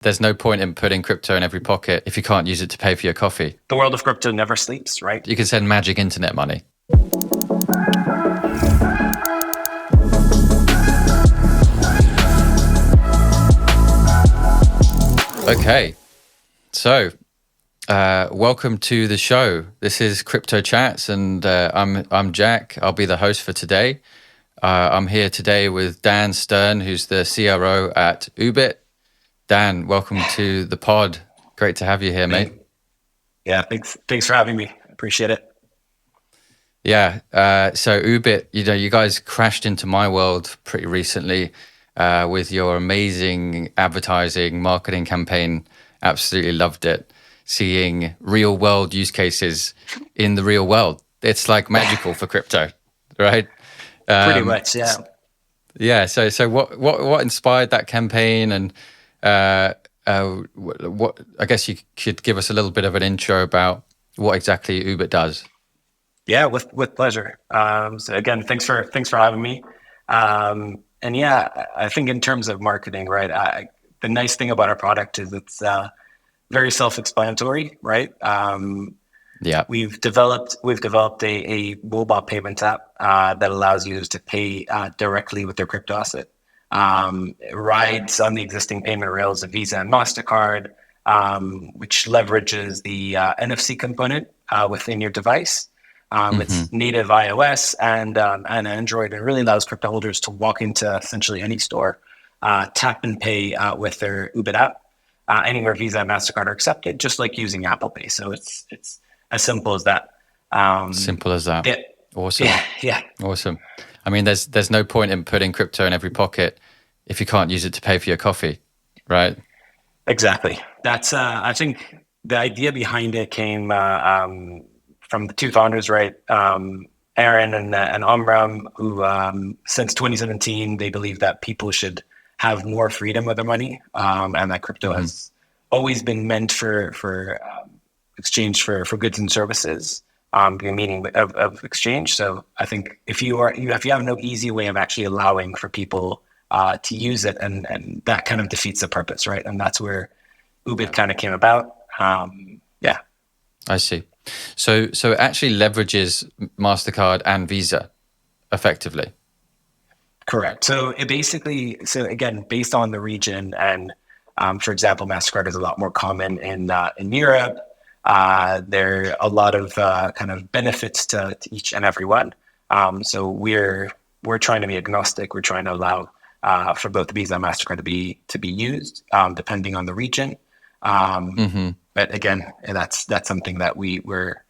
There's no point in putting crypto in every pocket if you can't use it to pay for your coffee. The world of crypto never sleeps, right? You can send magic internet money. Okay, so welcome to the show. This is Crypto Chats, and I'm Jack. I'll be the host for today. I'm here today with Dan Stern, who's the CRO at Oobit. Dan, welcome to the pod. Great to have you here, mate. Yeah, thanks for having me. Appreciate it. Yeah. So Oobit, you guys crashed into my world pretty recently with your amazing advertising marketing campaign. Absolutely loved it. Seeing real world use cases in the real world. It's like magical for crypto, right? Pretty much, yeah. Yeah. So what inspired that campaign, and what I guess you could give us a little bit of an intro about what exactly Oobit does. Yeah, with pleasure. So again, thanks for having me. And yeah, I think in terms of marketing, right? The nice thing about our product is it's very self-explanatory, right? Yeah. We've developed a mobile payment app that allows users to pay directly with their crypto asset. It rides on the existing payment rails of Visa and Mastercard, which leverages the NFC component within your device. It's native iOS and Android, and really allows crypto holders to walk into essentially any store, tap and pay with their Oobit app anywhere Visa and Mastercard are accepted, just like using Apple Pay. So it's as simple as that. Simple as that. Yeah. Awesome. Yeah. Awesome. I mean, there's no point in putting crypto in every pocket if you can't use it to pay for your coffee, right? Exactly. That's I think the idea behind it came from the two founders, right? Aaron and Omram, who since 2017 they believe that people should have more freedom with their money, and that crypto has always been meant for exchange for goods and services, the meaning of exchange. So I think if you have no easy way of actually allowing for people to use it, and that kind of defeats the purpose, right? And that's where Oobit kind of came about. Yeah. I see. So it actually leverages MasterCard and Visa effectively. Correct. So again, based on the region, and for example, MasterCard is a lot more common in Europe. There are a lot of kind of benefits to each and every one. So we're trying to be agnostic. We're trying to allow for both Visa and MasterCard to be used depending on the region. But again, that's something that we're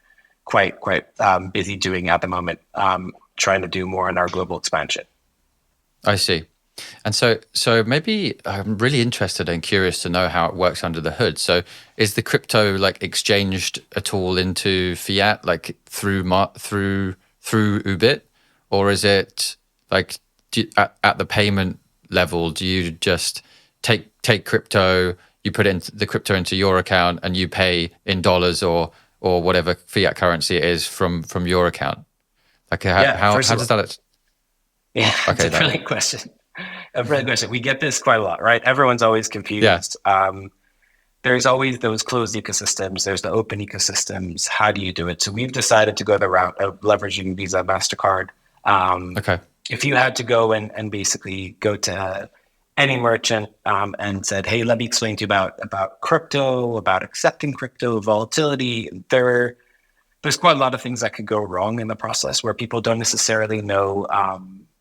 quite busy doing at the moment, trying to do more in our global expansion. I see. And so maybe I'm really interested and curious to know how it works under the hood. So is the crypto like exchanged at all into fiat, like through Oobit, or is it like at the payment level? Do you just take crypto, you put the crypto into your account, and you pay in dollars or whatever fiat currency it is from your account? Like how does that? Yeah, okay, it's a brilliant question. A brilliant question. We get this quite a lot, right? Everyone's always confused. Yeah. There's always those closed ecosystems. There's the open ecosystems. How do you do it? So we've decided to go the route of leveraging Visa, MasterCard. Okay. If you had to go and basically go to any merchant and said, hey, let me explain to you about crypto, about accepting crypto, volatility, there's quite a lot of things that could go wrong in the process where people don't necessarily know.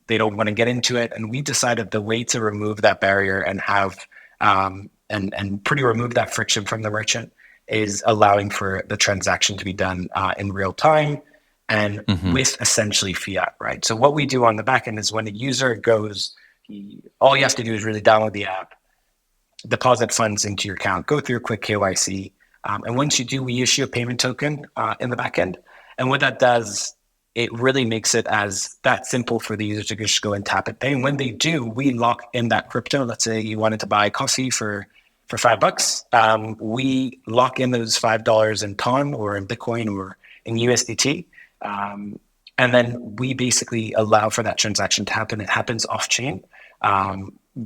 They don't want to get into it. And we decided the way to remove that barrier and have and pretty remove that friction from the merchant is allowing for the transaction to be done in real time and with essentially fiat, right? So what we do on the back end is when a user goes, all you have to do is really download the app, deposit funds into your account, go through a quick KYC. And once you do, we issue a payment token in the back end. And what that does, it really makes it as that simple for the user to just go and tap and pay. And when they do, we lock in that crypto. Let's say you wanted to buy coffee for $5. We lock in those $5 in TON or in Bitcoin or in USDT. And then we basically allow for that transaction to happen. It happens off chain.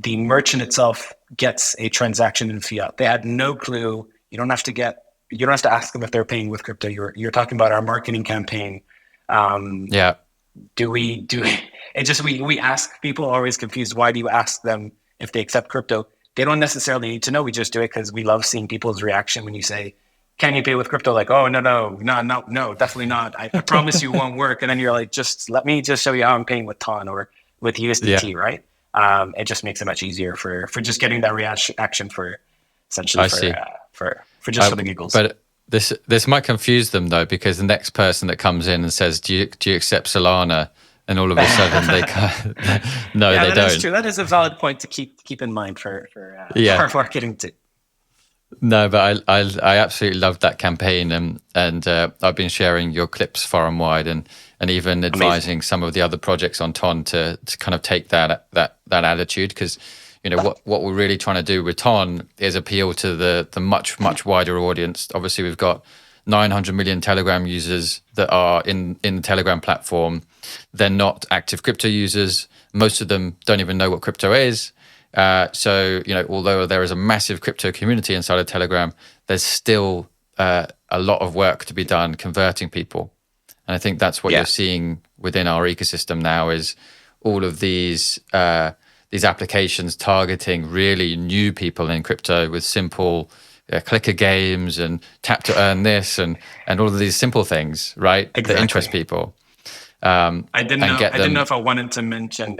the merchant itself gets a transaction in fiat. They had no clue. You don't have to ask them if they're paying with crypto. You're talking about our marketing campaign. Yeah. We ask people are always confused. Why do you ask them if they accept crypto? They don't necessarily need to know. We just do it because we love seeing people's reaction when you say, can you pay with crypto? Like, oh, no, definitely not. I promise you it won't work. And then you're like, let me show you how I'm paying with TON or with USDT, Yeah. right? It just makes it much easier for just getting that reaction for essentially I see. for just for the giggles. But this might confuse them though, because the next person that comes in and says, "Do you accept Solana?" and all of a sudden they can't, no, yeah, they that don't. is true. That is a valid point to keep in mind for our marketing too. No, but I absolutely loved that campaign, and I've been sharing your clips far and wide, and even advising some of the other projects on TON to kind of take that attitude, because what we're really trying to do with TON is appeal to the much wider audience. Obviously, we've got 900 million Telegram users that are in the Telegram platform. They're not active crypto users. Most of them don't even know what crypto is. So, although there is a massive crypto community inside of Telegram, there's still a lot of work to be done converting people. And I think that's what you're seeing within our ecosystem now, is all of these applications targeting really new people in crypto with simple clicker games and tap to earn this and all of these simple things, right? Exactly. That interest people. I didn't know if I wanted to mention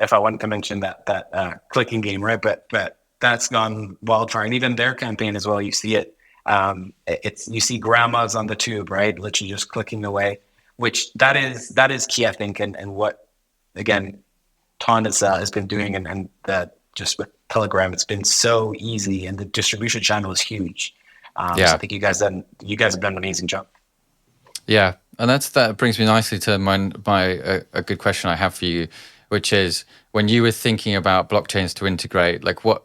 that clicking game, right? But that's gone wildfire, and even their campaign as well. You see it. You see grandmas on the tube, right? Literally just clicking away, which that is key, I think, and what again TON has been doing, and that just with Telegram, it's been so easy, and the distribution channel is huge. So I think you guys have done an amazing job. Yeah, and that brings me nicely to a good question I have for you, which is, when you were thinking about blockchains to integrate, like what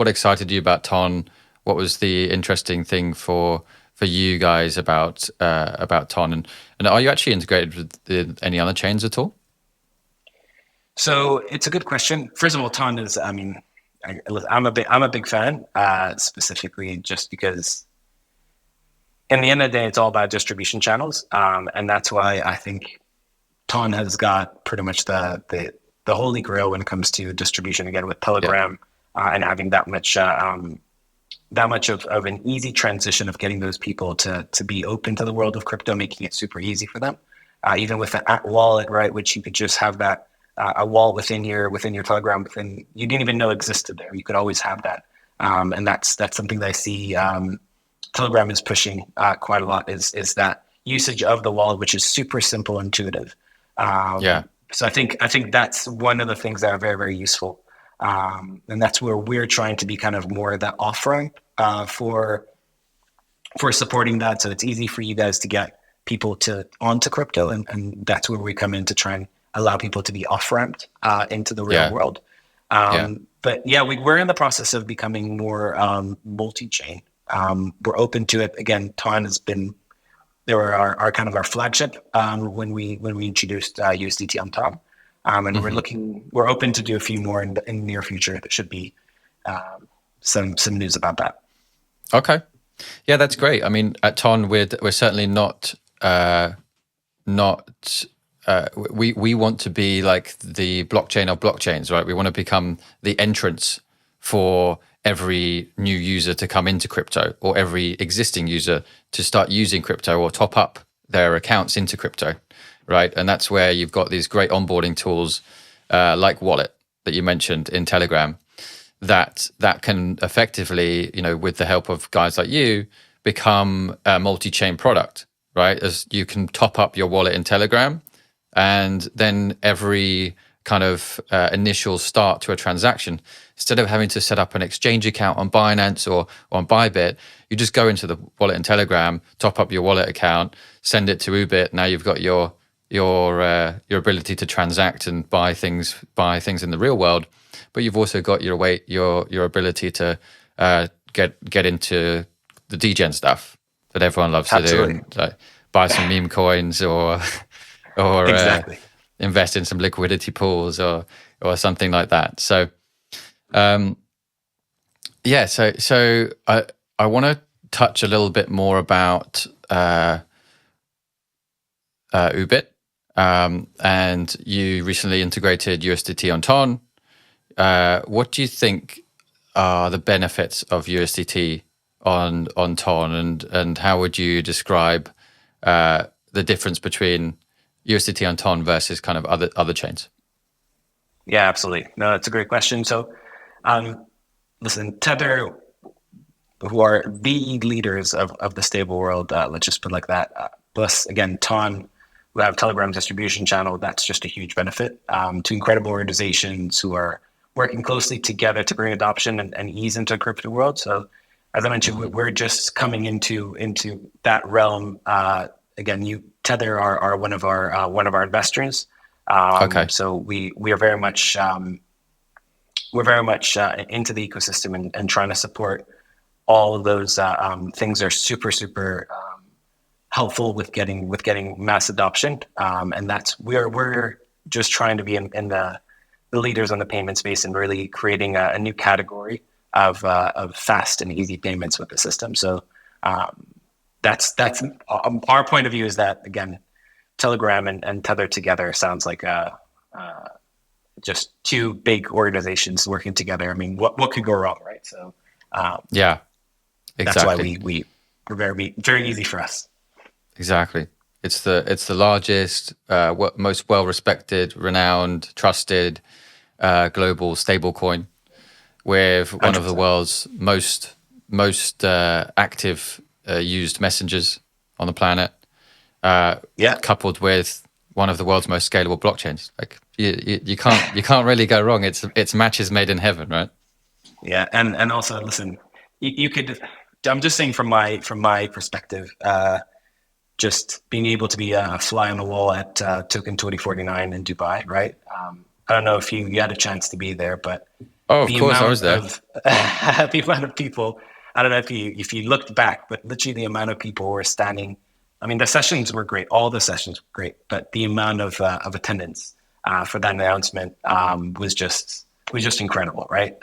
excited you about TON? What was the interesting thing for you guys about TON, and are you actually integrated with any other chains at all? So it's a good question. First of all, TON is, I'm a big fan, specifically just because in the end of the day, it's all about distribution channels. And that's why I think TON has got pretty much the holy grail when it comes to distribution, again, with Telegram, and having that much of an easy transition of getting those people to be open to the world of crypto, making it super easy for them. Even with an wallet, right, which you could just have that a wall within your Telegram, you didn't even know existed there. You could always have that, and that's something that I see Telegram is pushing quite a lot. Is that usage of the wallet, which is super simple, intuitive. So I think that's one of the things that are very, very useful, and that's where we're trying to be kind of more that off-ramp for supporting that. So it's easy for you guys to get people onto crypto, and that's where we come in to try and allow people to be off-ramped into the real world. But we're in the process of becoming more multi-chain. We're open to it. Again, TON has been our kind of our flagship when we introduced USDT on top, and we're open to do a few more in the near future. There should be some news about that. Okay, yeah, that's great. I mean, at TON, we're certainly not. We want to be like the blockchain of blockchains, right? We want to become the entrance for every new user to come into crypto, or every existing user to start using crypto or top up their accounts into crypto, right? And that's where you've got these great onboarding tools like Wallet that you mentioned in Telegram, that can effectively, with the help of guys like you, become a multi-chain product, right? As you can top up your wallet in Telegram, and then every kind of initial start to a transaction, instead of having to set up an exchange account on Binance or on Bybit, you just go into the wallet in Telegram, top up your wallet account, send it to Oobit. Now you've got your ability to transact and buy things in the real world, but you've also got your ability to get into the degen stuff that everyone loves to do, like buy some meme coins or exactly. Invest in some liquidity pools or something like that. So Yeah, so I want to touch a little bit more about Oobit, and you recently integrated USDT on TON. What do you think are the benefits of USDT on TON, and how would you describe the difference between USDT on TON versus kind of other chains? Yeah, absolutely. No, that's a great question. So, listen, Tether, who are the leaders of the stable world, let's just put it like that. Plus, again, Ton, who have Telegram distribution channel, that's just a huge benefit to incredible organizations who are working closely together to bring adoption and ease into the crypto world. So, as I mentioned, we're just coming into that realm. Again, Tether are one of our investors. Okay. So we are very much into the ecosystem and trying to support all of those things are super helpful with getting mass adoption, and that's we're just trying to be in the leaders on the payment space and really creating a new category of fast and easy payments with the system. So that's our point of view is that, again, Telegram and Tether together sounds like just two big organizations working together. I mean, what could go wrong, right? So Yeah, exactly. that's why we're very easy for us. Exactly. It's the largest, most well-respected, renowned, trusted global stablecoin, with one 100%. of the world's most active used messengers on the planet. Coupled with one of the world's most scalable blockchains. Like you can't really go wrong. It's matches made in heaven, right? Yeah, and also, listen, you could. I'm just saying from my perspective, just being able to be a fly on the wall at Token 2049 in Dubai, right? I don't know if you had a chance to be there, but Oh, of the course, I amount was there. of the amount of people. I don't know if you looked back, but literally the amount of people were standing. I mean, the sessions were great. All the sessions were great, but the amount of attendance for that announcement was just incredible, right?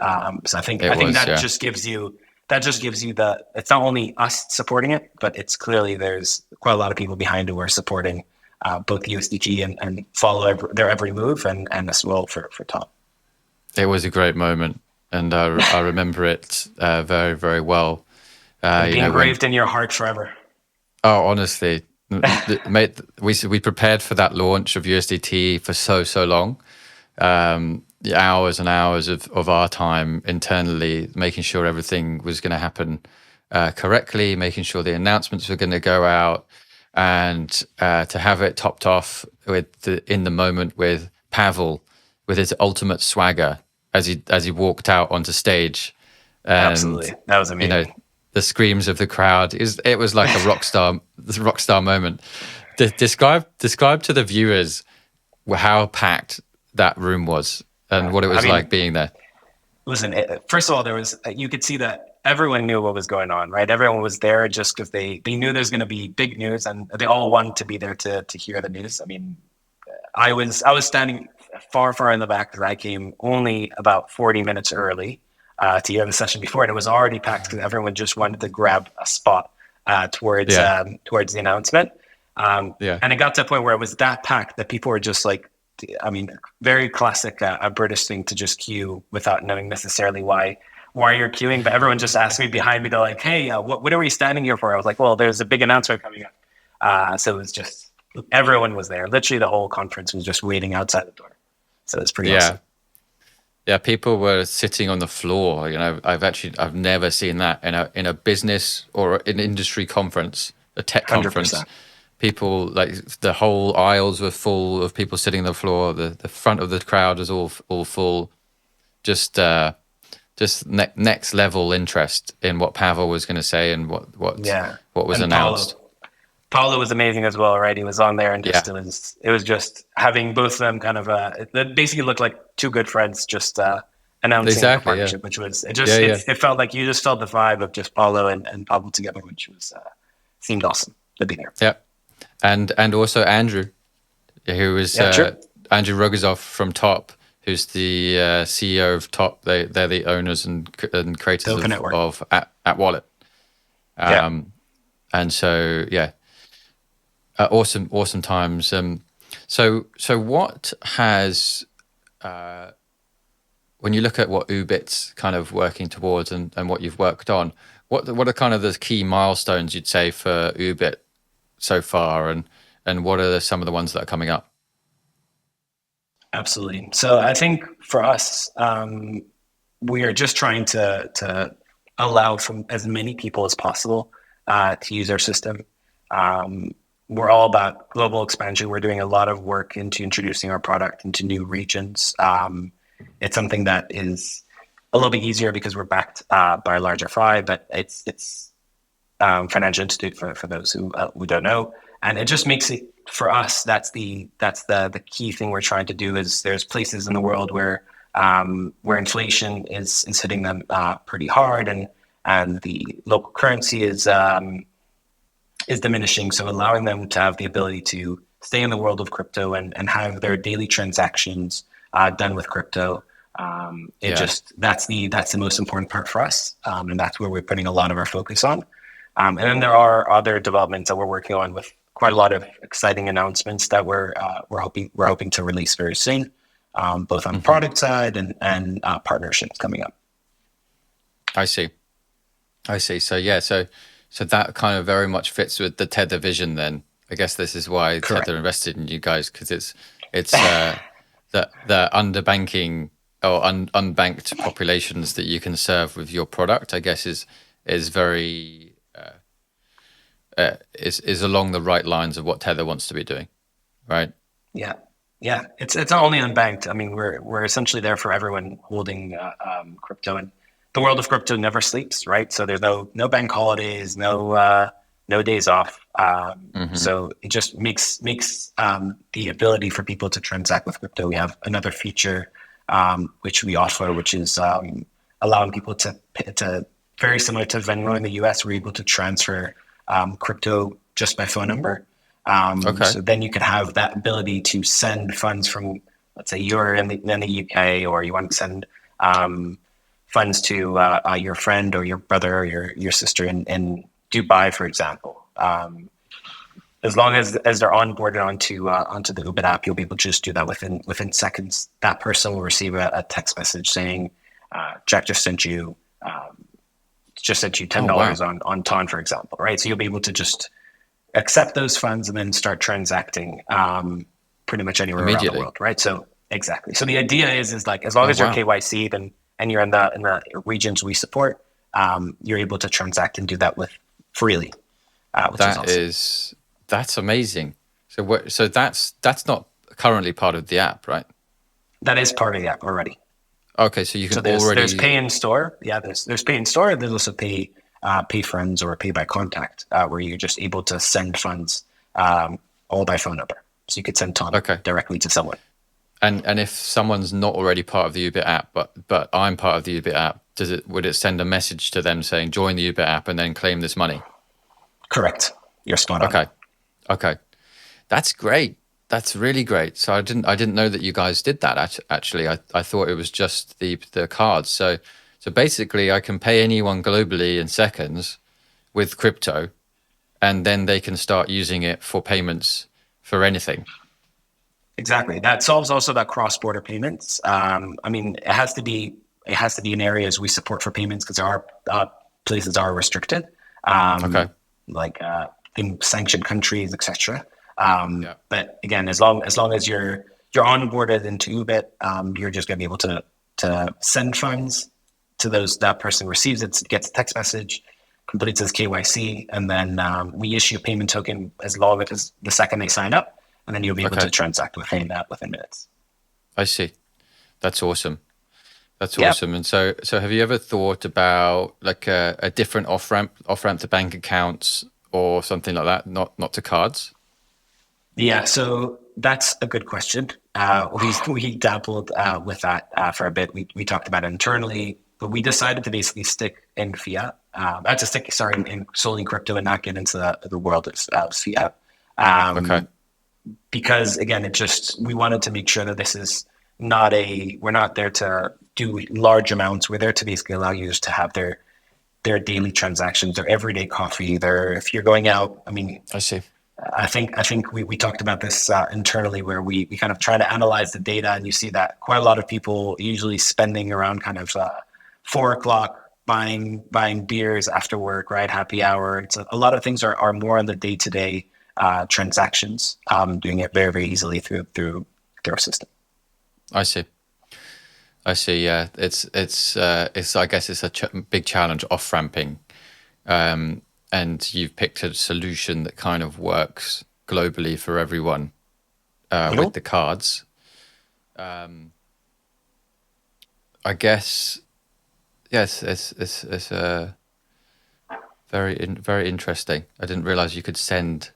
So I think that just gives you the. It's not only us supporting it, but it's clearly there's quite a lot of people behind who are supporting both USDT and follow their every move, and as well for Tom. It was a great moment, and I remember it very, very well. It'll be engraved in your heart forever. Oh, honestly, mate, we prepared for that launch of USDT for so long. Hours and hours of our time internally, making sure everything was going to happen correctly, making sure the announcements were going to go out, and to have it topped off in the moment with Pavel, with his ultimate swagger as he walked out onto stage. And, absolutely, that was amazing. The screams of the crowd it was like a rock star moment. Describe to the viewers how packed that room was and what it was like being there. Listen, first of all, you could see that everyone knew what was going on, right? Everyone was there just because they knew there's going to be big news, and they all wanted to be there to hear the news. I mean, I was standing far in the back because I came only about 40 minutes early to hear the session before, and it was already packed because everyone just wanted to grab a spot towards the announcement. And it got to a point where it was that packed that people were just like, I mean, very classic a British thing to just queue without knowing necessarily why you're queuing. But everyone just asked me behind me, they're like, hey, what are we standing here for? I was like, well, there's a big announcement coming up. So it was just, everyone was there. Literally the whole conference was just waiting outside the door. So it's pretty awesome. Yeah, people were sitting on the floor. You know, I've never seen that in a business or an industry conference, a tech conference. 100%. People, like, the whole aisles were full of people sitting on the floor. The front of the crowd was all full. Just next level interest in what Pavel was going to say and what was announced. Paulo was amazing as well, right? He was on there, and just it was just having both of them kind of it basically looked like two good friends just announcing a partnership, which was it felt like you just felt the vibe of just Paulo and Pablo together, which was seemed awesome to be there. Yeah, and also Andrew, who was Andrew Rogozov from Top, who's the CEO of Top. They're the owners and creators Token Network. of at Wallet. Yeah. And so yeah, awesome times. So what has when you look at what Oobit's kind of working towards and what you've worked on, what are kind of the key milestones you'd say for Oobit so far, and what are some of the ones that are coming up? Absolutely. So I think for us, we are just trying to allow from as many people as possible to use our system. We're all about global expansion. We're doing a lot of work into introducing our product into new regions. It's something that is a little bit easier because we're backed by a larger FI, but it's financial institute for those who don't know, and it just makes it for us. That's the key thing we're trying to do. Is there's places in the world where inflation is hitting them pretty hard, and the local currency is diminishing. So allowing them to have the ability to stay in the world of crypto and have their daily transactions done with crypto. That's the most important part for us, and that's where we're putting a lot of our focus on. And then there are other developments that we're working on with quite a lot of exciting announcements that we're hoping to release very soon, both on product side and partnerships coming up. I see. So yeah, so that kind of very much fits with the Tether vision. Then I guess this is why Correct. Tether invested in you guys, because it's the underbanking or unbanked populations that you can serve with your product. I guess is very is along the right lines of what Tether wants to be doing, right? Yeah. It's not only unbanked. I mean, we're essentially there for everyone holding crypto, and the world of crypto never sleeps, right? So there's no bank holidays, no days off. So it just makes the ability for people to transact with crypto. We have another feature which we offer, which is allowing people to very similar to Venmo in the US. We're able to transfer crypto just by phone number. So then you could have that ability to send funds from, let's say you're in the UK, or you want to send funds to your friend or your brother or your sister in Dubai, for example. As long as they're onboarded onto the Oobit app, you'll be able to just do that within seconds. That person will receive a text message saying, Jack just sent you $10 on TON, for example, right? So you'll be able to just accept those funds and then start transacting pretty much anywhere around the world, right? So exactly. So the idea is like, as long as you're KYC'd and you're in the regions we support, you're able to transact and do that freely. Which is awesome. That's amazing. So that's not currently part of the app, right? That is part of the app already. Okay, so you can there's pay in store. Yeah, there's pay in store. There's also pay friends or pay by contact, where you're just able to send funds all by phone number. So you could send TON directly to someone. And if someone's not already part of the Oobit app, but I'm part of the Oobit app, would it send a message to them saying join the Oobit app and then claim this money? Correct. You're spot on. Okay, that's great. That's really great. So I didn't know that you guys did that. Actually, I thought it was just the cards. So basically, I can pay anyone globally in seconds with crypto, and then they can start using it for payments for anything. Exactly. That solves also that cross-border payments. I mean, it has to be in areas we support for payments, because there are places are restricted. Like in sanctioned countries, etc. But again, as long as you're onboarded into Oobit, you're just going to be able to send funds to that person receives it, gets a text message, completes his KYC, and then we issue a payment token as long as the second they sign up, and then you'll be able to transact within minutes. I see. That's awesome. That's awesome. And so have you ever thought about like a different off ramp to bank accounts or something like that, not to cards? Yeah, so that's a good question. We dabbled with that for a bit. We talked about it internally, but we decided to basically stick in fiat. In solely crypto and not get into the world of fiat. Because again, we wanted to make sure that this is we're not there to do large amounts. We're there to basically allow users to have their daily transactions, their everyday coffee. If you're going out, I mean, I see. I think we talked about this internally, where we kind of try to analyze the data, and you see that quite a lot of people usually spending around kind of 4 o'clock buying beers after work, right? Happy hour. It's a lot of things are more on the day to day transactions, doing it very very easily through our system. I see. I see. Yeah, it's. I guess it's a big challenge off ramping, and you've picked a solution that kind of works globally for everyone with the cards. I guess yes. It's very interesting. I didn't realize you could send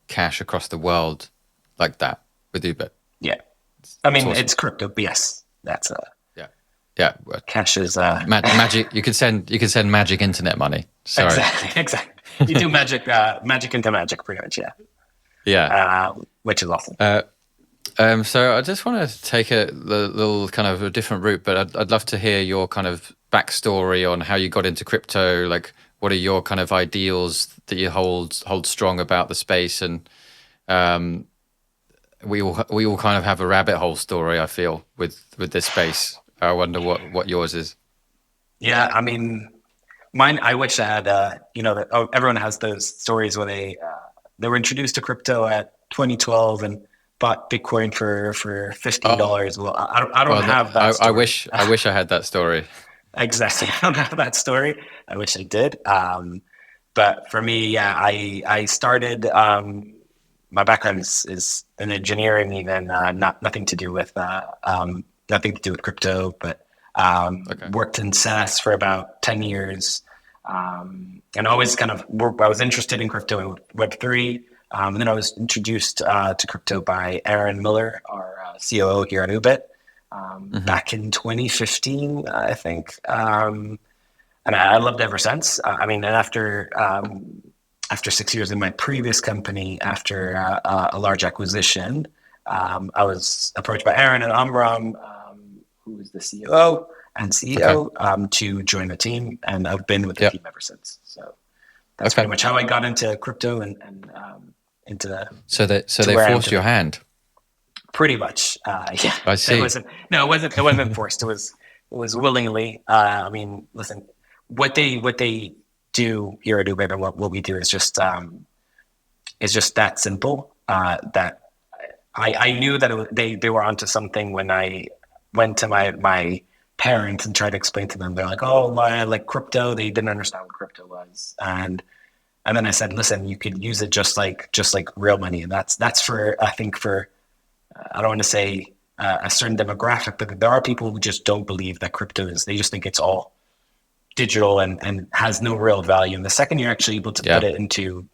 cash across the world like that with Uber. Yeah, I mean awesome. it's crypto, but yes, that's Yeah. cash is Magic. You could send magic internet money. Sorry. exactly. You do magic into magic, pretty much. Yeah. Yeah. Which is awesome. So I just want to take a little kind of a different route, but I'd love to hear your kind of backstory on how you got into crypto. Like, what are your kind of ideals that you hold strong about the space? And we all kind of have a rabbit hole story, I feel, with this space. I wonder what yours is. Yeah, I mean, mine. I wish I had. Everyone has those stories where they were introduced to crypto at 2012 and bought Bitcoin for $15. Well, I don't have that story. I wish I had that story. Exactly, I don't have that story. I wish I did. But for me, yeah, I started. My background is in engineering, even nothing to do with crypto, but worked in SaaS for about 10 years, and always kind of I was interested in crypto and Web3. And then I was introduced to crypto by Aaron Miller, our COO here at Oobit, back in 2015, I think. And I loved it ever since. I mean, and after 6 years in my previous company, after a large acquisition, I was approached by Aaron and Amram, who is the COO and CEO, to join the team, and I've been with the team ever since. So that's pretty much how I got into crypto and into the. So they forced your hand. Pretty much, yeah. I see. It wasn't forced. It was willingly. I mean, listen, what they do here at Oobit and what we do is just that simple. That I knew that they were onto something when I went to my parents and tried to explain to them. They're like, "Oh, my, like crypto." They didn't understand what crypto was, and then I said, "Listen, you could use it just like real money." And that's for, I think, for I don't want to say a certain demographic, but there are people who just don't believe that crypto is. They just think it's all digital and has no real value. And the second you're actually able to put it into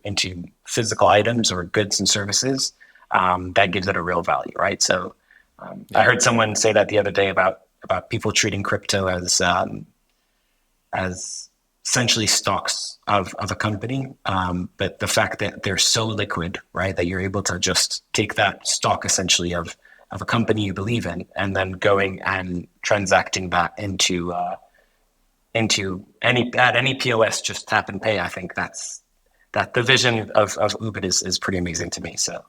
physical items or goods and services, that gives it a real value, right? So I heard someone say that the other day about people treating crypto as essentially stocks of a company, but the fact that they're so liquid, right, that you're able to just take that stock essentially of a company you believe in, and then going and transacting that into any POS, just tap and pay. I think that the vision of Oobit is pretty amazing to me. So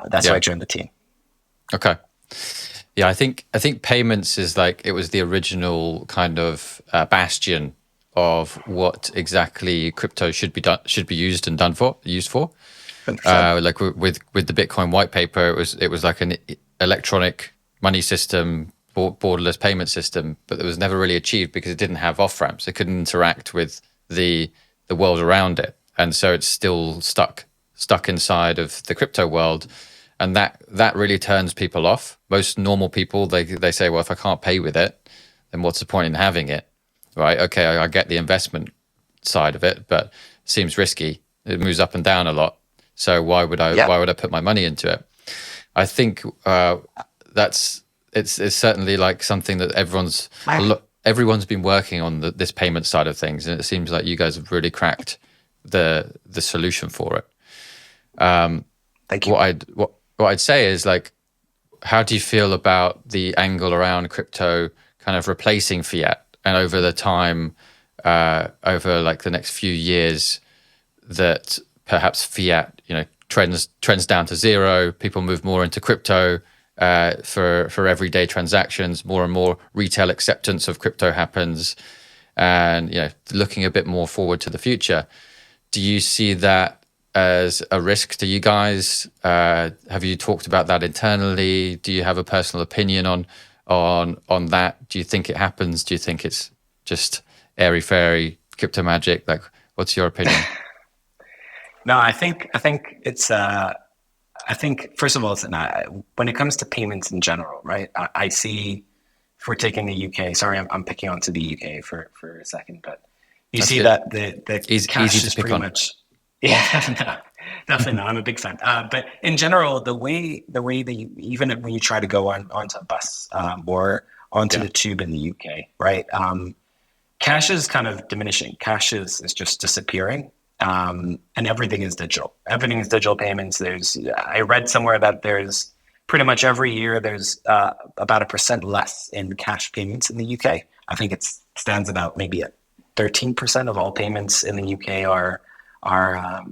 that's why I joined the team. Okay. Yeah, I think payments is like, it was the original kind of bastion of what exactly crypto should be used and used for. Like with the Bitcoin white paper, it was like an electronic money system, borderless payment system, but it was never really achieved because it didn't have off ramps. It couldn't interact with the world around it, and so it's still stuck inside of the crypto world. And that really turns people off. Most normal people, they say, well, if I can't pay with it, then what's the point in having it, right? Okay, I get the investment side of it, but it seems risky. It moves up and down a lot. So why would I put my money into it? I think it's certainly like something that everyone's been working on this payment side of things, and it seems like you guys have really cracked the solution for it. Thank you. What I'd say is, like, how do you feel about the angle around crypto kind of replacing fiat, and over the time, over like the next few years, that perhaps fiat, trends down to zero, people move more into crypto for everyday transactions, more and more retail acceptance of crypto happens, and looking a bit more forward to the future. Do you see that as a risk to you guys? Have you talked about that internally? Do you have a personal opinion on that? Do you think it happens? Do you think it's just airy fairy crypto magic? Like, what's your opinion? No, I think it's. I think first of all, when it comes to payments in general, right? I see. If we're taking the UK, sorry, I'm picking onto the UK for a second, but you That's see good. that the cash Easy to is pick pretty on. much. Yeah, no, definitely not. I'm a big fan. But in general, the way that even when you try to go onto a bus or onto the tube in the UK, right? Cash is kind of diminishing. Cash is just disappearing. And everything is digital. Everything is digital payments. I read somewhere that there's pretty much every year there's about 1% less in cash payments in the UK. I think it stands about maybe at 13% of all payments in the UK are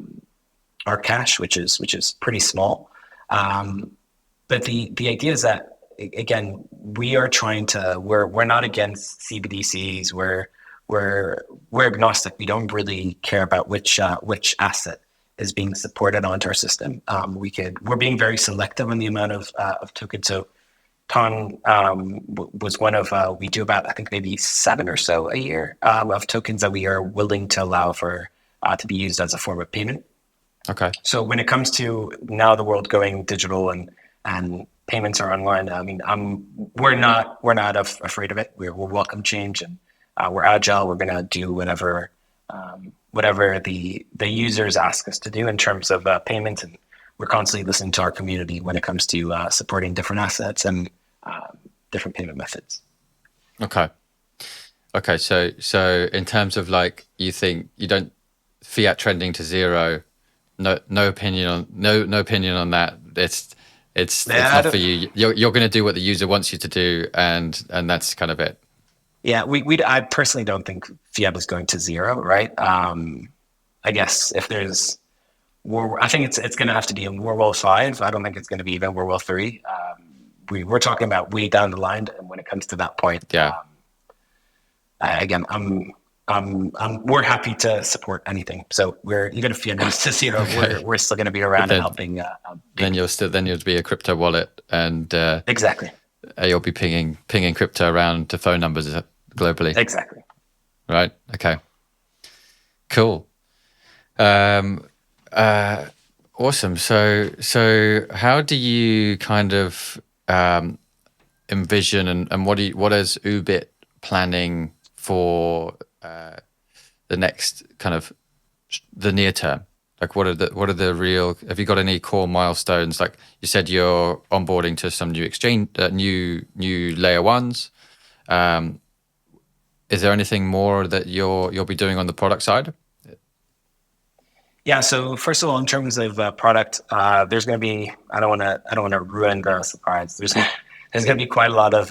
cash, which is pretty small. But the idea is that, again, we're not against CBDCs. We're agnostic. We don't really care about which asset is being supported onto our system. We're being very selective on the amount of tokens. So TON was one of we do about, I think, maybe 7 or so a year of tokens that we are willing to allow for to be used as a form of payment. Okay. So when it comes to now the world going digital and payments are online, I mean, we're not afraid of it. We're welcome change, and we're agile. We're going to do whatever the users ask us to do in terms of payments, and we're constantly listening to our community when it comes to supporting different assets and different payment methods. Okay. So in terms of, like, you think you don't fiat trending to zero, no opinion on that. It's not for you. You're going to do what the user wants you to do, and that's kind of it. Yeah, I personally don't think fiat is going to zero, right? I guess if there's I think it's going to have to be in World War 5. I don't think it's going to be even World War 3. We're talking about way down the line, and when it comes to that point, Yeah. Again, we're happy to support anything. So even if fiat goes to zero, okay, we're still going to be around and helping. Then you'll be a crypto wallet, and exactly. You'll be pinging crypto around to phone numbers globally. Exactly. Right. Okay. Cool. Awesome. So how do you kind of envision, and what is Oobit planning for the next kind of the near term? Like, what are the real? Have you got any core milestones? Like you said, you're onboarding to some new exchange, new layer ones. Is there anything more that you'll be doing on the product side? Yeah. So first of all, in terms of product, there's going to be. I don't want to ruin the surprise. There's going to be quite a lot of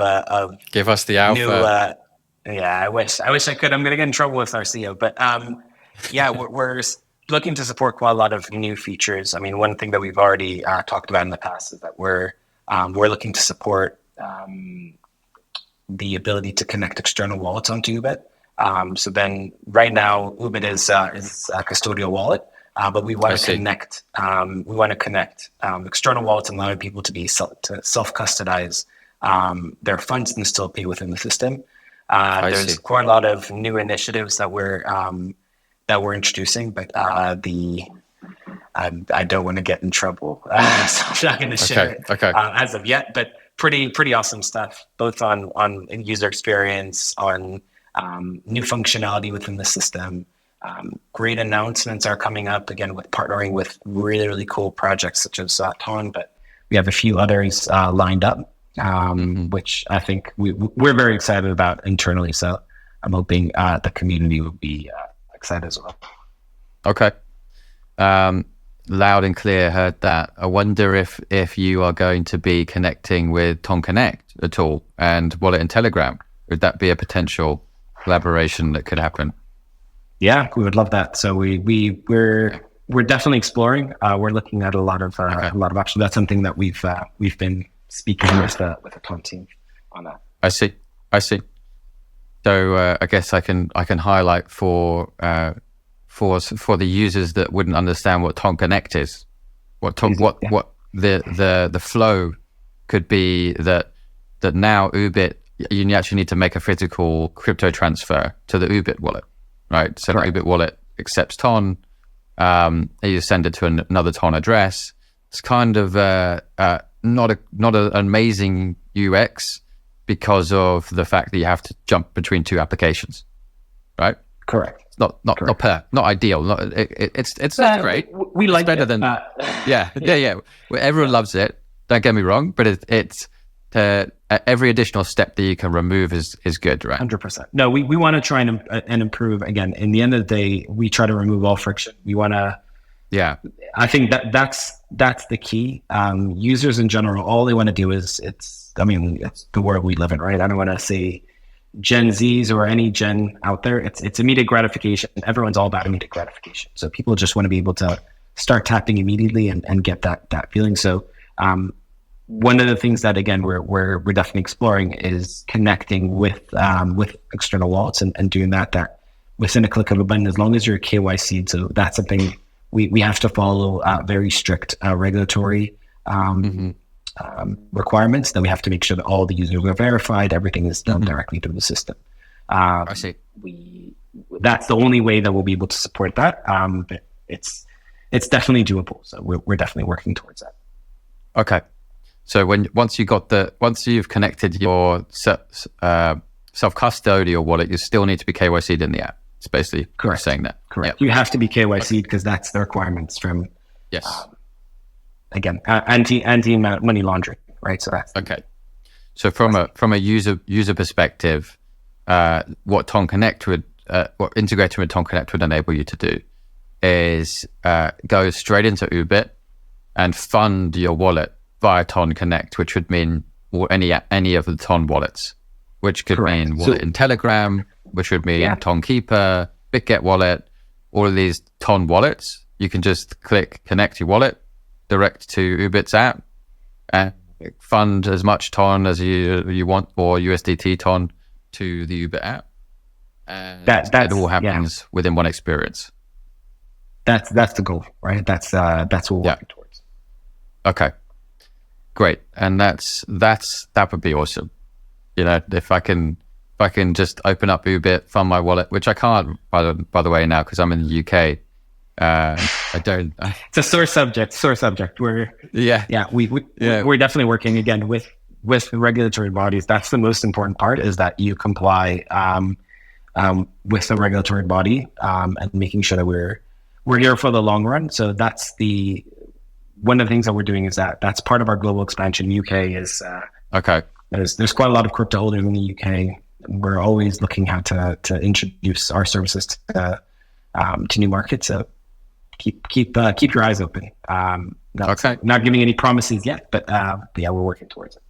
give us the alpha. Yeah, I wish I could. I'm going to get in trouble with our CEO, but yeah, we're looking to support quite a lot of new features. I mean, one thing that we've already talked about in the past is that we're looking to support the ability to connect external wallets onto Oobit. So then, right now, Oobit is a custodial wallet, but we want to connect. We want to connect external wallets, and allowing people to self-custodize their funds and still pay within the system. There's quite a lot of new initiatives that we're introducing, but I don't want to get in trouble, so I'm not going to share it as of yet. But pretty awesome stuff, both on user experience, on new functionality within the system. Great announcements are coming up, again, with partnering with really cool projects such as TON, but we have a few others lined up, which I think we're very excited about internally. So I'm hoping the community will be excited as well. Okay. loud and clear. Heard that. I wonder if you are going to be connecting with Ton Connect at all and Wallet and Telegram. Would that be a potential collaboration that could happen? Yeah, we would love that. So we're definitely exploring. We're looking at a lot of options. That's something that we've been speaking with the Ton team on that. I see. So I guess I can highlight for the users that wouldn't understand what Ton Connect is. What the flow could be that now Oobit, you actually need to make a physical crypto transfer to the Oobit wallet, right? So the Oobit wallet accepts Ton. You send it to another Ton address. It's kind of not an amazing UX because of the fact that you have to jump between two applications, right? Correct. It's not ideal. It's not great. We like better than yeah. Well, everyone loves it. Don't get me wrong, but it's every additional step that you can remove is good, right? 100%. No, we want to try and improve. Again, in the end of the day, we try to remove all friction. We want to. Yeah, I think that's the key. Users in general, all they want to do is it's the world we live in, right? I don't want to say Gen Zs or any Gen out there. It's immediate gratification. Everyone's all about immediate gratification. So people just want to be able to start tapping immediately and get that feeling. So one of the things that again we're definitely exploring is connecting with external wallets and doing that within a click of a button, as long as you're KYC'd. So that's something we have to follow very strict regulatory requirements. Then we have to make sure that all the users are verified. Everything is done directly through the system. I see. That's the only way that we'll be able to support that. But it's definitely doable. So we're definitely working towards that. Okay. So once you've connected your self-custodial wallet, you still need to be KYC'd in the app. It's basically correct. Saying that. Correct. Yep. You have to be KYC'd because that's the requirements from again anti money laundering, right? So that's okay. So from a user perspective, what Ton Connect what integrating with Ton Connect would enable you to do is go straight into Oobit and fund your wallet via Ton Connect, which would mean any of the Ton wallets, which could mean wallet in Telegram, which would mean Ton Keeper, BitGet wallet, all of these Ton wallets. You can just click connect your wallet direct to Oobit's app and fund as much Ton as you want, or USDT Ton to the Oobit app. And it all happens within one experience. That's the goal, right? That's what we're working towards. Okay, great. And that would be awesome. You know, if I can just open up Oobit, fund my wallet, which I can't, by the way, now because I'm in the UK. I don't. It's a sore subject. We're definitely working again with regulatory bodies. That's the most important part, is that you comply with the regulatory body and making sure that we're here for the long run. So that's one of the things that we're doing is that's part of our global expansion. UK is okay. There's quite a lot of crypto holders in the UK. We're always looking how to introduce our services to new markets. So keep your eyes open. Not giving any promises yet, but we're working towards it.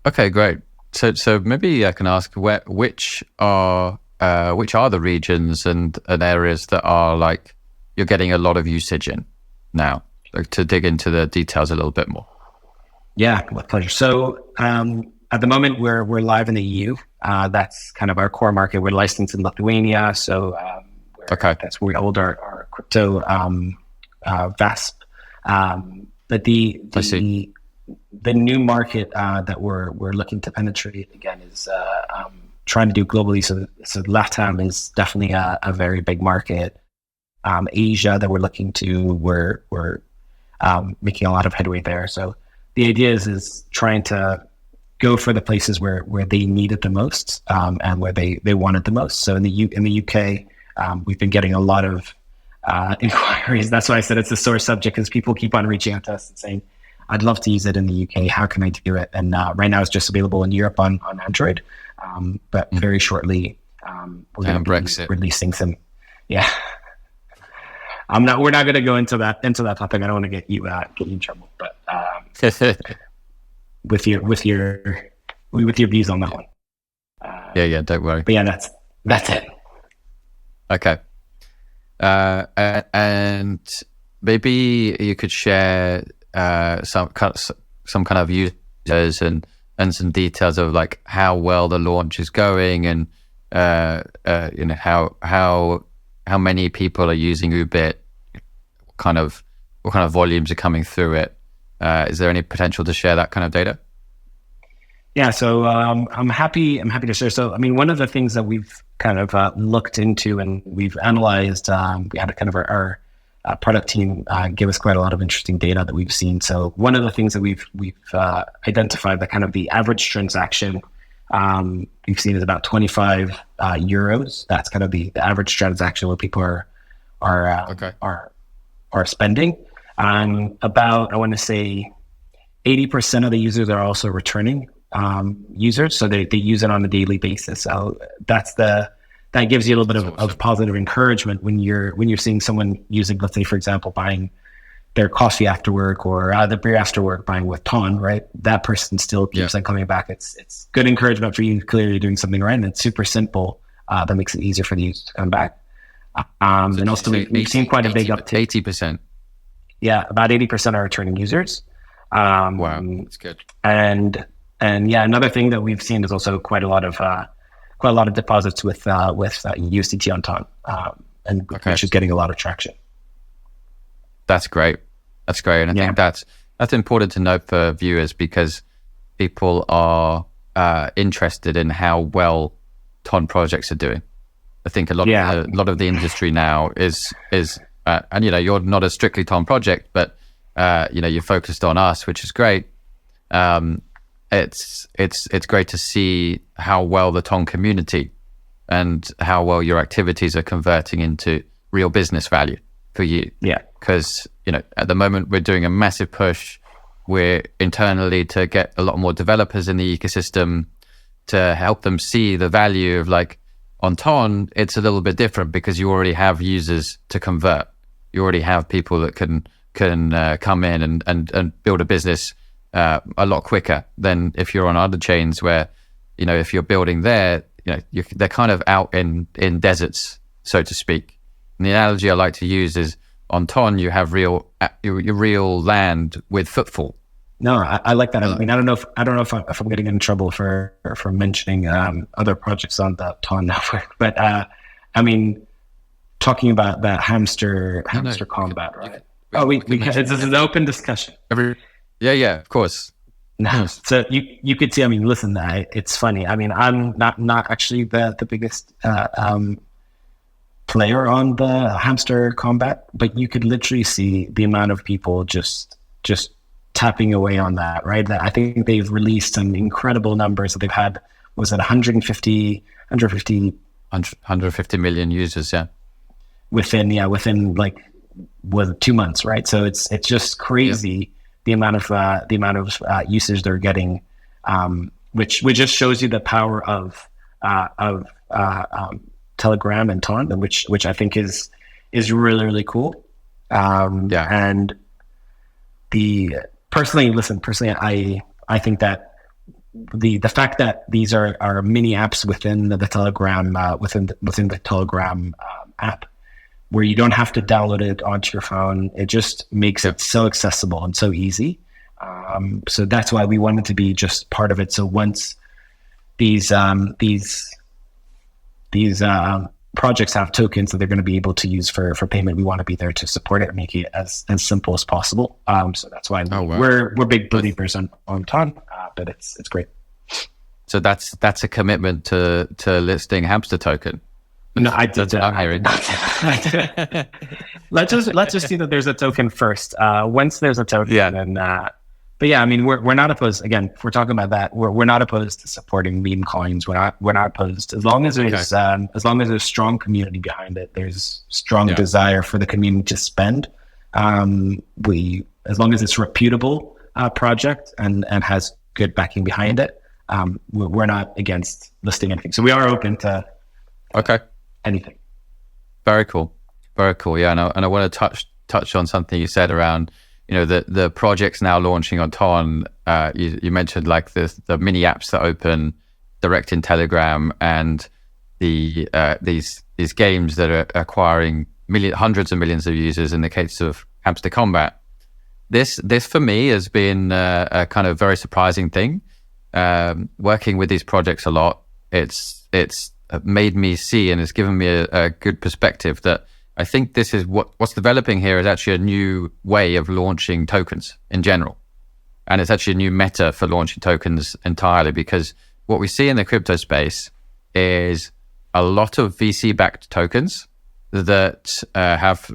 Okay, great. So maybe I can ask which are the regions and areas that are like you're getting a lot of usage in now, like, to dig into the details a little bit more. Yeah, with pleasure. So at the moment we're live in the EU. That's kind of our core market. We're licensed in Lithuania, so that's where we hold our crypto VASP. But the new market that we're looking to penetrate again is trying to do globally. So LATAM is definitely a very big market. Asia that we're looking to, we're making a lot of headway there. So the idea is trying to go for the places where they need it the most and where they want it the most. So in the UK, we've been getting a lot of inquiries. That's why I said it's a sore subject, because people keep on reaching out to us and saying, I'd love to use it in the UK. How can I do it? And right now it's just available in Europe on Android. But very shortly, we're going to be releasing some. Yeah. We're not going to go into that topic. I don't want to get you in trouble. But with your views on that one. Yeah. Don't worry. But yeah, that's it. Okay. And maybe you could share some kind of users and some details of like how well the launch is going, and how many people are using Oobit, what kind of volumes are coming through it. Is there any potential to share that kind of data? Yeah, so I'm happy to share. So, I mean, one of the things that we've kind of looked into and we've analyzed, we had kind of our product team give us quite a lot of interesting data that we've seen. So, one of the things that we've identified that kind of the average transaction we've seen is about 25 euros. That's kind of the average transaction where people are spending. About, I want to say, 80% of the users are also returning users, so they use it on a daily basis. So that gives you a little bit of positive encouragement when you're seeing someone using, let's say, for example, buying their coffee after work or the beer after work, buying with TON, right? That person still keeps on coming back. It's good encouragement for you. Clearly doing something right, and it's super simple. That makes it easier for the user to come back. And also we've seen quite a big uptick. 80%. Yeah, about 80% are returning users. Wow, that's good. And yeah, another thing that we've seen is also quite a lot of deposits with USDT on TON, which is getting a lot of traction. That's great. And I think that's important to note for viewers, because people are interested in how well TON projects are doing. I think a lot of the industry now is and you're not a strictly TON project, but you're focused on us, which is great. It's great to see how well the TON community and how well your activities are converting into real business value for you. Yeah. Because, at the moment we're doing a massive push. We're internally to get a lot more developers in the ecosystem to help them see the value of, like, on TON, it's a little bit different because you already have users to convert. You already have people that can come in and build a business a lot quicker than if you're on other chains where, if you're building there, they're kind of out in deserts, so to speak. And the analogy I like to use is on TON, you have your real land with footfall. No, I like that. I mean, I don't know if I'm getting in trouble for mentioning other projects on the TON network, but I mean, talking about that hamster combat, right? This is an open discussion. Yeah, of course. No, so you could see. I mean, listen, it's funny. I mean, I'm not actually the biggest player on the hamster combat, but you could literally see the amount of people just tapping away on that, right? That I think they've released some incredible numbers that they've had. Was it 150 million users? Yeah, within like 2 months, right? So it's just crazy the amount of usage they're getting, which just shows you the power of Telegram and TON, which I think is really, really cool. And personally, I think that the fact that these are mini apps within the Telegram within the Telegram app, where you don't have to download it onto your phone, it just makes it so accessible and so easy. So that's why we wanted to be just part of it. So once these projects have tokens that they're going to be able to use for payment, we want to be there to support it and make it as simple as possible. So that's why we're big believers on TON, but it's great. So that's a commitment to listing hamster token. No, I did. Let's just see that there's a token first. Once there's a token, but yeah, I mean, we're not opposed. Again, if we're talking about that, we're not opposed to supporting meme coins. We're not opposed as long as there's strong community behind it. There's strong desire for the community to spend. As long as it's a reputable project and has good backing behind it, we're not against listing anything. So we are open to anything. Very cool. Very cool. Yeah, and I want to touch on something you said around, the projects now launching on Ton. You mentioned like the mini apps that open direct in Telegram, and these games that are acquiring hundreds of millions of users in the case of Hamster Combat. This for me has been a kind of very surprising thing. Working with these projects a lot, it's made me see, and it's given me a good perspective that I think this is what's developing here is actually a new way of launching tokens in general. And it's actually a new meta for launching tokens entirely, because what we see in the crypto space is a lot of VC-backed tokens that have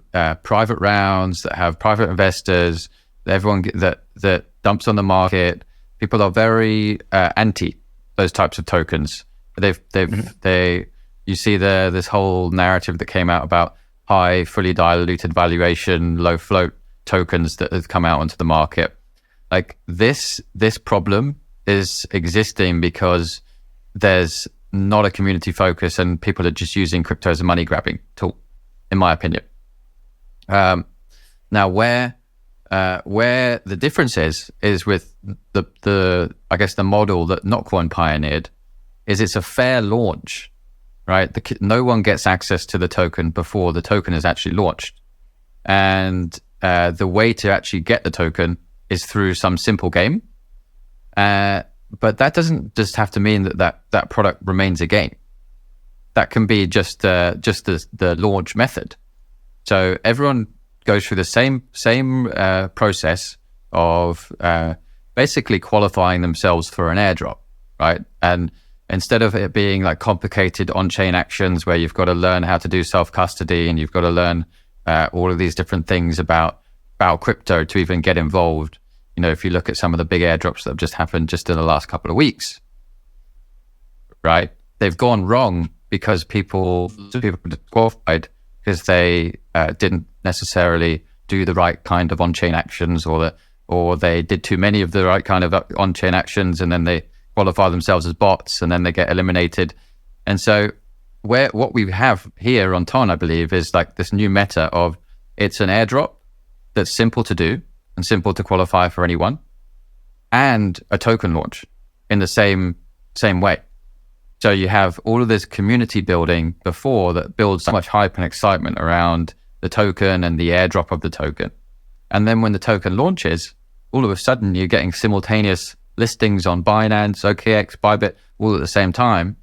private rounds, that have private investors, everyone that dumps on the market. People are very anti those types of tokens. You see this whole narrative that came out about high, fully diluted valuation, low float tokens that have come out onto the market. Like this problem is existing because there's not a community focus and people are just using crypto as a money grabbing tool, in my opinion. Now where the difference is with the I guess the model that Toncoin pioneered is it's a fair launch, right? No one gets access to the token before the token is actually launched. And the way to actually get the token is through some simple game. But that doesn't just have to mean that product remains a game. That can be just the launch method. So everyone goes through the same process of basically qualifying themselves for an airdrop, right? And instead of it being like complicated on-chain actions where you've got to learn how to do self-custody and you've got to learn all of these different things about crypto to even get involved. If you look at some of the big airdrops that have just happened just in the last couple of weeks, right? They've gone wrong because people disqualified because they didn't necessarily do the right kind of on-chain actions, or they did too many of the right kind of on-chain actions, and then they qualify themselves as bots, and then they get eliminated. And so what we have here on Ton, I believe, is like this new meta of it's an airdrop that's simple to do and simple to qualify for anyone, and a token launch in the same way. So you have all of this community building before that builds so much hype and excitement around the token and the airdrop of the token. And then when the token launches, all of a sudden you're getting simultaneous listings on Binance, OKX, Bybit, all at the same time.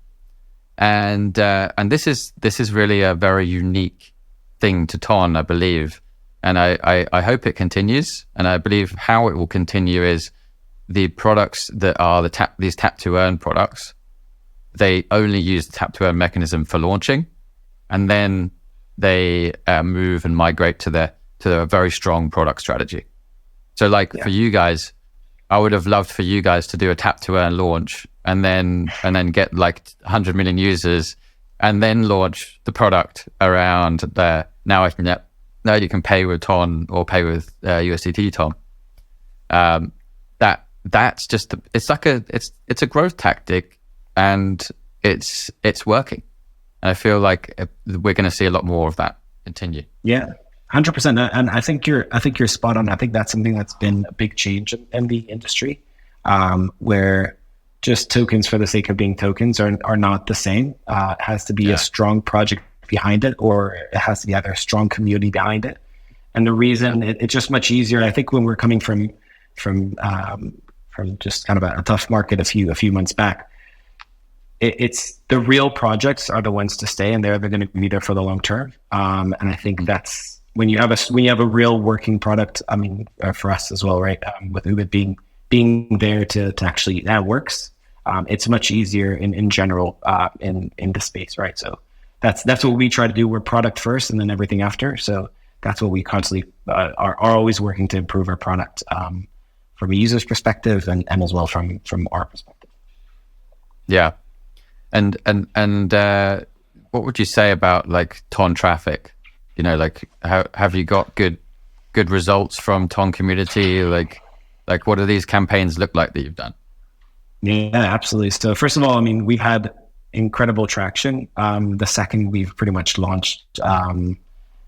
And this is really a very unique thing to Ton, I believe. And I hope it continues. And I believe how it will continue is the products that are these tap to earn products. They only use the tap to earn mechanism for launching, and then they move and migrate to a very strong product strategy. So for you guys, I would have loved for you guys to do a tap to earn launch and then get like 100 million users and then launch the product around there. Now you can pay with TON or pay with USDT TON. That's just it's a growth tactic, and it's working. And I feel like we're going to see a lot more of that continue. Yeah, 100%. And I think you're spot on. I think that's something that's been a big change in the industry, where just tokens for the sake of being tokens are not the same. It has to be a strong project behind it, or it has to be either a strong community behind it. And the reason it's just much easier, I think, when we're coming from just kind of a tough market a few months back, it's the real projects are the ones to stay, and they're going to be there for the long term. And I think that's when you have a real working product. I mean, for us as well, right? With Oobit being there to actually that works. It's much easier in general in the space, right? So that's what we try to do. We're product first, and then everything after. So that's what we constantly are always working to improve our product from a user's perspective and as well from our perspective. Yeah. And what would you say about like Ton traffic? How have you got good results from Ton community? Like what do these campaigns look like that you've done? Yeah, absolutely. So first of all, I mean, we've had incredible traction. The second we've pretty much launched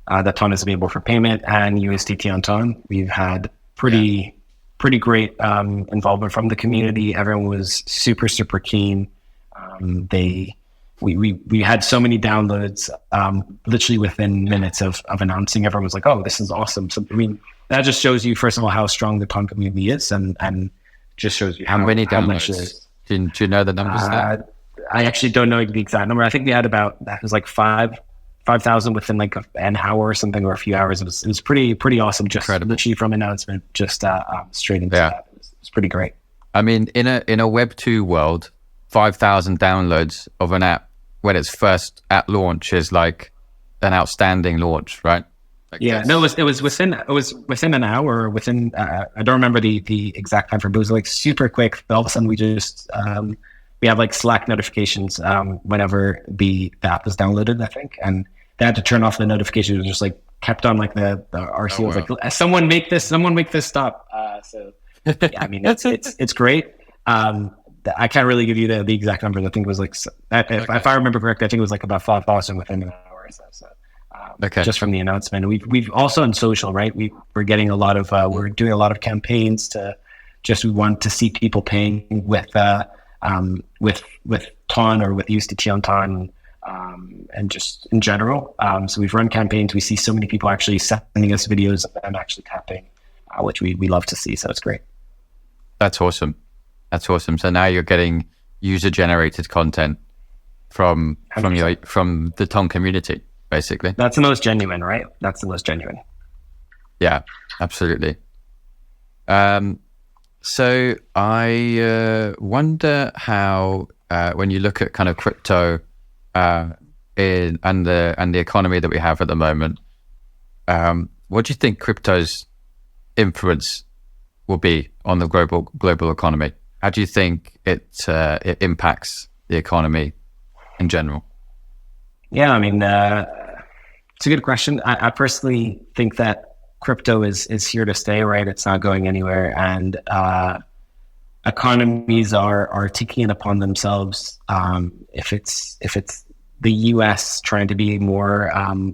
that TON is available for payment, and USDT on TON. We've had pretty great involvement from the community. Everyone was super keen. We had so many downloads literally within minutes of announcing. Everyone was like, "Oh, this is awesome!" So I mean, that just shows you, first of all, how strong the TON community is, and just shows you how many how downloads. Much it is. Do you know the numbers? I actually don't know the exact number. I think we had that was like 5,000 within like an hour or something, or a few hours. It was pretty awesome. Just literally from announcement, just straight into that. It's pretty great. I mean, in a Web 2 world, 5,000 downloads of an app when it's first at launch is like an outstanding launch, right? Like no, it was within an hour. Within I don't remember the exact time frame, but it was like super quick. All of a sudden, we just we have like Slack notifications whenever the app is downloaded, I think, and they had to turn off the notifications. It was just like kept on, like the RC was like, someone make this stop. So yeah, I mean, it's great. I can't really give you the exact number. I think it was like, if I remember correctly, I think it was like about 5,000 within an hour or so. So just from the announcement, we've also on social, right? We're getting a lot of we're doing a lot of campaigns to we want to see people paying with TON or with USDT on TON, and just in general. So we've run campaigns. We see so many people actually sending us videos of them actually tapping, which we love to see. So it's great. That's awesome. So now you're getting user-generated content from the TON community, basically. That's the most genuine, right? That's the most genuine. Yeah, absolutely. So I wonder how when you look at kind of crypto and the economy that we have at the moment, what do you think crypto's influence will be on the global economy? How do you think it impacts the economy in general? Yeah, I mean, it's a good question. I personally think that crypto is here to stay, right? It's not going anywhere, and economies are taking it upon themselves. If it's the U.S. trying to be more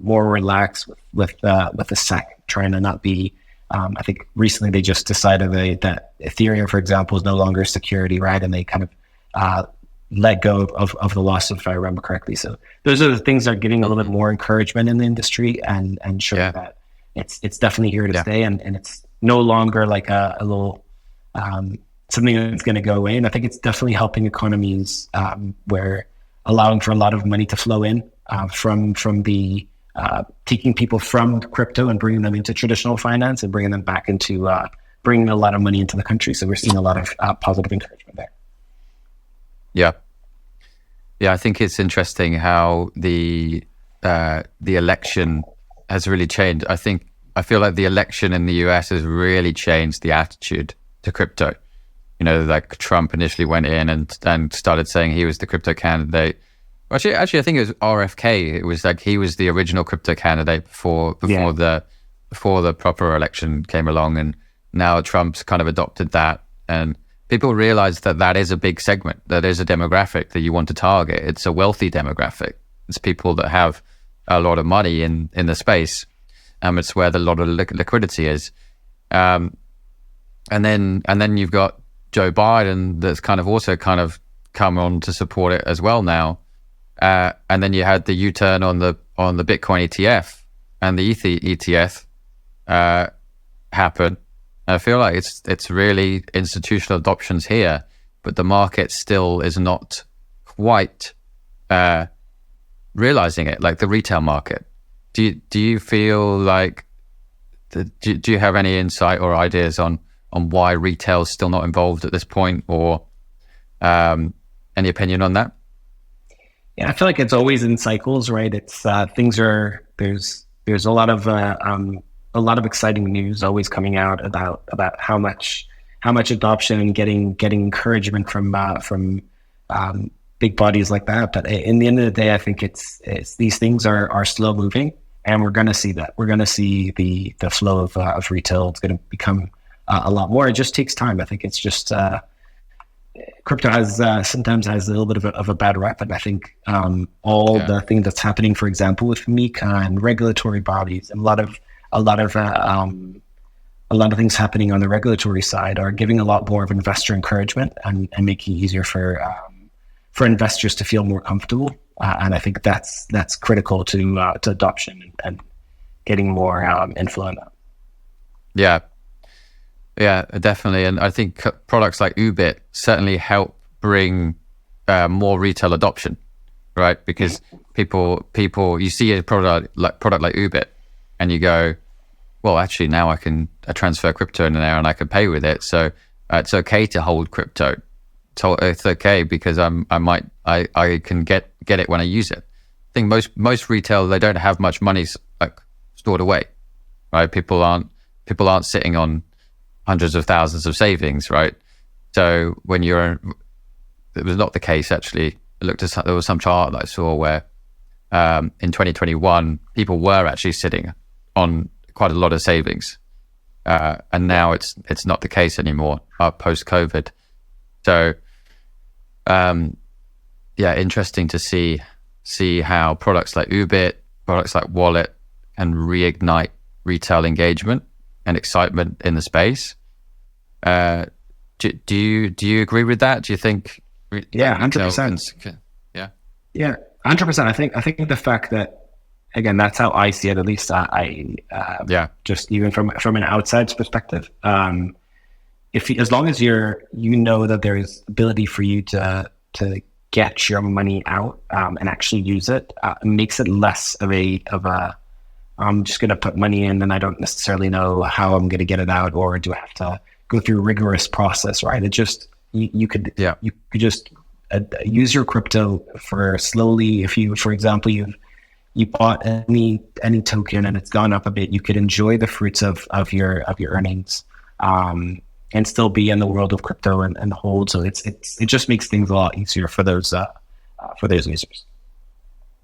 relaxed with the SEC, trying to not be. I think recently they just decided that Ethereum, for example, is no longer security, right? And they kind of let go of the lawsuit, if I remember correctly. So those are the things that are getting a little bit more encouragement in the industry and showing that it's definitely here to stay, and it's no longer like a little something that's going to go away. And I think it's definitely helping economies where allowing for a lot of money to flow in from the taking people from crypto and bringing them into traditional finance and bringing them back into bringing a lot of money into the country. So we're seeing a lot of positive encouragement there. Yeah, I think it's interesting how the election has really changed. I feel like the election in the US has really changed the attitude to crypto. You know, like Trump initially went in and started saying he was the crypto candidate. Actually, I think it was RFK. It was like he was the original crypto candidate before the proper election came along, and now Trump's kind of adopted that. And people realize that is a big segment, that is a demographic that you want to target. It's a wealthy demographic. It's people that have a lot of money in the space. It's where a lot of liquidity is. And then you've got Joe Biden that's kind of also kind of come on to support it as well now. And then you had the U-turn on the Bitcoin ETF and the Ether ETF happen. And I feel like it's really institutional adoptions here, but the market still is not quite realizing it, like the retail market. Do you feel like do you have any insight or ideas on why retail is still not involved at this point, or any opinion on that? Yeah, I feel like it's always in cycles, right? It's there's a lot of exciting news always coming out about how much adoption and getting encouragement from big bodies like that. But in the end of the day, I think it's these things are slow moving, and we're going to see that. We're going to see the flow of retail. It's going to become a lot more. It just takes time. I think it's just crypto has sometimes has a little bit of a bad rep, and I think all the things that's happening, for example, with MiCA and regulatory bodies, and a lot of things happening on the regulatory side are giving a lot more of investor encouragement and making it easier for investors to feel more comfortable. And I think that's critical to adoption and getting more inflow on that. Yeah, definitely. And I think products like Oobit certainly help bring more retail adoption, right? Because people, you see a product like Oobit, and you go, well, actually now I transfer crypto in there and I can pay with it. So it's okay to hold crypto. So it's okay because I can get it when I use it. I think most retail, they don't have much money like stored away, right? People aren't sitting on hundreds of thousands of savings, right? So it was not the case actually. There was some chart that I saw where in 2021 people were actually sitting on quite a lot of savings, and now it's not the case anymore post COVID. So interesting to see how products like Oobit, products like Wallet can reignite retail engagement and excitement in the space. Do you agree with that? Do you think? Yeah, 100%. Yeah, 100%. I think the fact that, again, that's how I see it. At least just even from an outside's perspective, as long as you know that there is ability for you to get your money out and actually use it, it makes it less of a I'm just going to put money in and I don't necessarily know how I'm going to get it out, or do I have to go through a rigorous process, right? It just you could just use your crypto for slowly. If you, for example, you bought any token and it's gone up a bit, you could enjoy the fruits of your earnings, and still be in the world of crypto and hold. So it just makes things a lot easier for those users.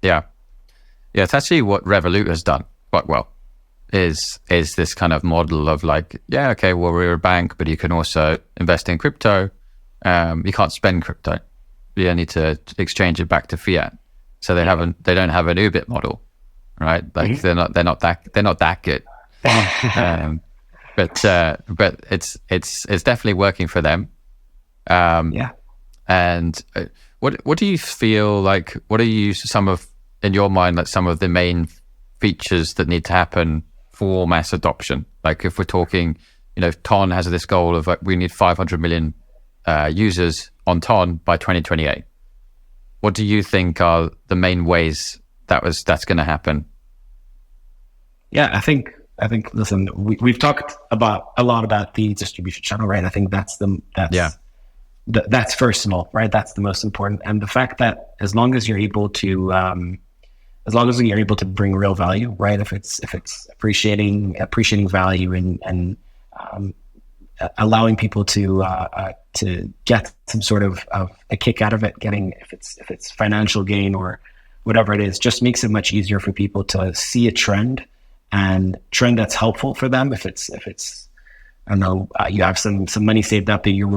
Yeah, it's actually what Revolut has done quite well. Is this kind of model of like, we're a bank, but you can also invest in crypto. You can't spend crypto. You need to exchange it back to fiat. So they don't have an Oobit model, right? Like they're not that good. But it's definitely working for them. And what do you feel like? What are in your mind, like some of the main features that need to happen for mass adoption? Like if we're talking, TON has this goal of like, we need 500 million users on TON by 2028. What do you think are the main ways that's going to happen? Yeah, I think. Listen, we've talked a lot about the distribution channel, right? I think that's personal, right? That's the most important, and the fact that as long as you're able to bring real value, right? If it's appreciating value and allowing people to get some sort of a kick out of it, if it's financial gain or whatever it is, just makes it much easier for people to see a trend that's helpful for them. If it's I don't know, you have some money saved up that you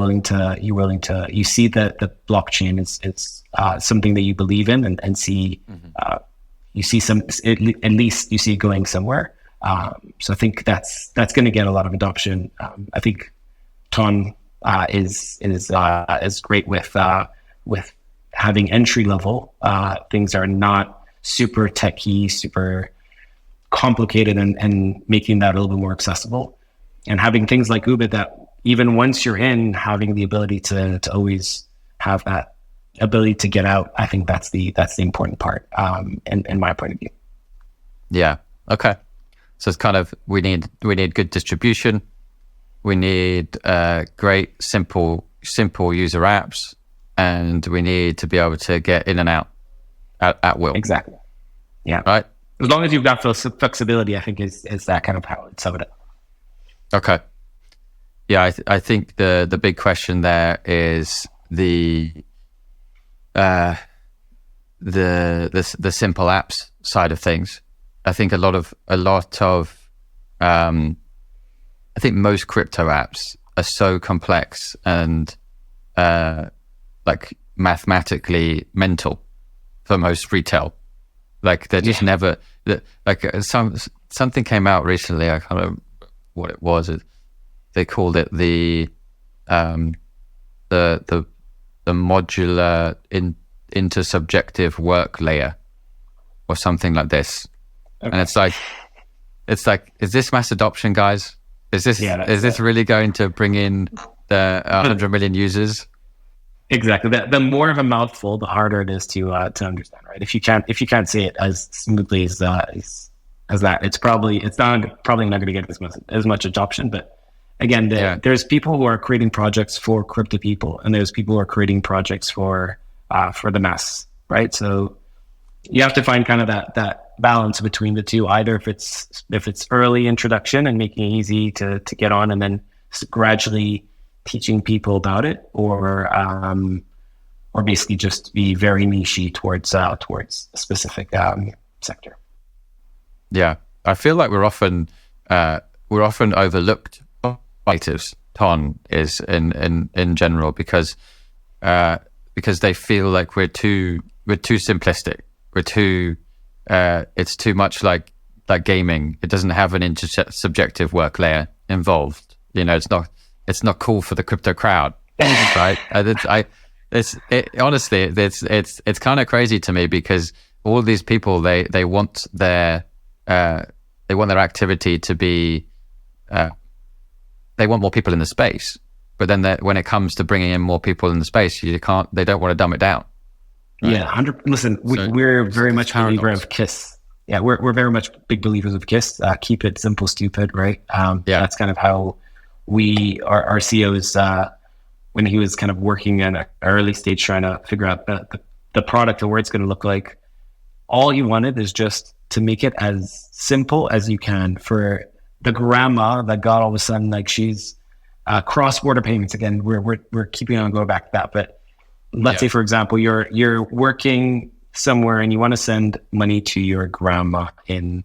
see that the blockchain is something that you believe in and see. You see at least you see it going somewhere. So I think that's going to get a lot of adoption. I think TON is great with having entry level things that are not super techy, super complicated, and making that a little bit more accessible. And having things like Oobit that even once you're in, having the ability to always have that ability to get out, I think that's the important part, in my point of view. Yeah. Okay. So it's kind of we need good distribution. We need great simple user apps, and we need to be able to get in and out at will. Exactly. Yeah. Right. As long as you've got flexibility, I think is that kind of how it's sum it up. Okay. Yeah, I think the big question there is the simple apps side of things. I think I think most crypto apps are so complex and like mathematically mental for most retail. Like they're just never like something came out recently. I can't remember what it was. They called it the modular intersubjective work layer or something like this. Okay. And it's like, is this mass adoption, guys? Is this really going to bring in the 100 million users? Exactly. The more of a mouthful, the harder it is to understand, right? If you can't say it as smoothly as that, it's probably not going to get as much adoption. But again, there's people who are creating projects for crypto people, and there's people who are creating projects for the mass, right? So you have to find kind of that balance between the two. Either if it's early introduction and making it easy to get on, and then gradually teaching people about it, or basically just be very niche towards a specific sector. Yeah, I feel like we're often overlooked natives. TON is in general because they feel like we're too simplistic. We're too it's too much like gaming. It doesn't have an intersubjective work layer involved. It's not cool for the crypto crowd, right? Honestly, it's kind of crazy to me, because all these people they want their activity to be they want more people in the space, but then when it comes to bringing in more people in the space, they don't want to dumb it down. Right? Yeah, 100. Listen, we're very much a believer of KISS. Yeah, we're very much big believers of KISS. Keep it simple, stupid, right? That's kind of how our CEO is, when he was kind of working in an early stage trying to figure out the product and where it's going to look like, all he wanted is just to make it as simple as you can for the grandma that got all of a sudden, like, she's cross-border payments. Again, we're keeping on going back to that, but let's say, for example, you're working somewhere and you want to send money to your grandma in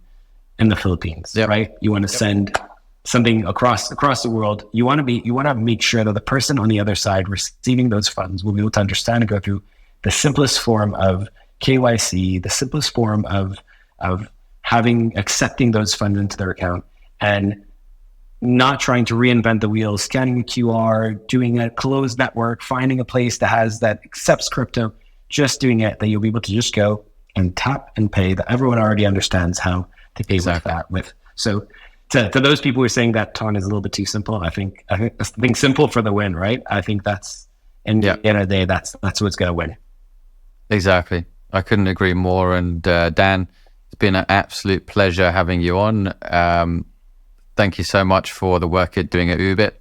the Philippines, right? You want to send something across the world. You want to make sure that the person on the other side receiving those funds will be able to understand and go through the simplest form of KYC, the simplest form of accepting those funds into their account, and not trying to reinvent the wheel, scanning the QR, doing a closed network, finding a place that accepts crypto, just doing it, that you'll be able to just go and tap and pay, that everyone already understands how to pay with. So to those people who are saying that TON is a little bit too simple, I think simple for the win, right? I think that's, in the end of the day, that's what's going to win. Exactly. I couldn't agree more. And Dan, it's been an absolute pleasure having you on. Thank you so much for the work you're doing at Oobit.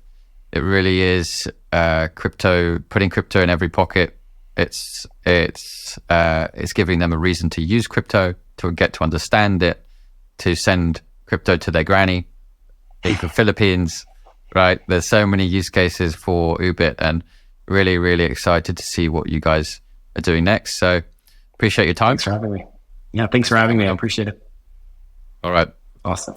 It really is putting crypto in every pocket. It's giving them a reason to use crypto, to get to understand it, to send crypto to their granny in the Philippines, right? There's so many use cases for Oobit, and really, really excited to see what you guys are doing next. So appreciate your time. Thanks for having me. Yeah, thanks for having me. I appreciate it. All right. Awesome.